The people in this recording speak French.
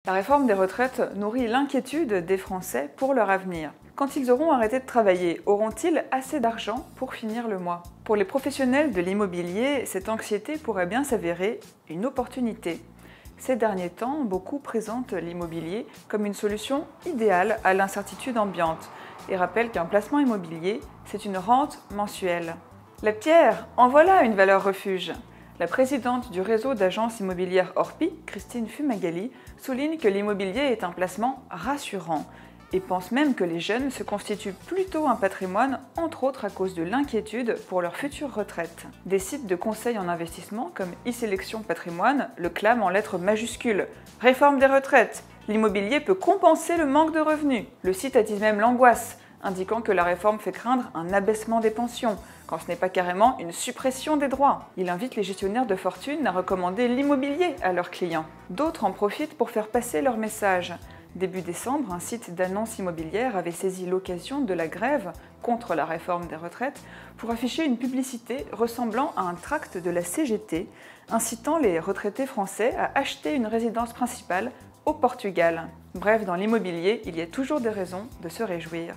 La réforme des retraites nourrit l'inquiétude des Français pour leur avenir. Quand ils auront arrêté de travailler, auront-ils assez d'argent pour finir le mois? Pour les professionnels de l'immobilier, cette anxiété pourrait bien s'avérer une opportunité. Ces derniers temps, beaucoup présentent l'immobilier comme une solution idéale à l'incertitude ambiante et rappellent qu'un placement immobilier, c'est une rente mensuelle. La pierre, en voilà une valeur refuge. La présidente du réseau d'agences immobilières Orpi, Christine Fumagalli, souligne que l'immobilier est un placement rassurant et pense même que les jeunes se constituent plutôt un patrimoine, entre autres à cause de l'inquiétude pour leur future retraite. Des sites de conseil en investissement comme e-Sélection Patrimoine le clament en lettres majuscules. Réforme des retraites. L'immobilier peut compenser le manque de revenus. Le site attise même l'angoisse, indiquant que la réforme fait craindre un abaissement des pensions, quand ce n'est pas carrément une suppression des droits. Il invite les gestionnaires de fortune à recommander l'immobilier à leurs clients. D'autres en profitent pour faire passer leur message. Début décembre, un site d'annonces immobilières avait saisi l'occasion de la grève contre la réforme des retraites pour afficher une publicité ressemblant à un tract de la CGT, incitant les retraités français à acheter une résidence principale au Portugal. Bref, dans l'immobilier, il y a toujours des raisons de se réjouir.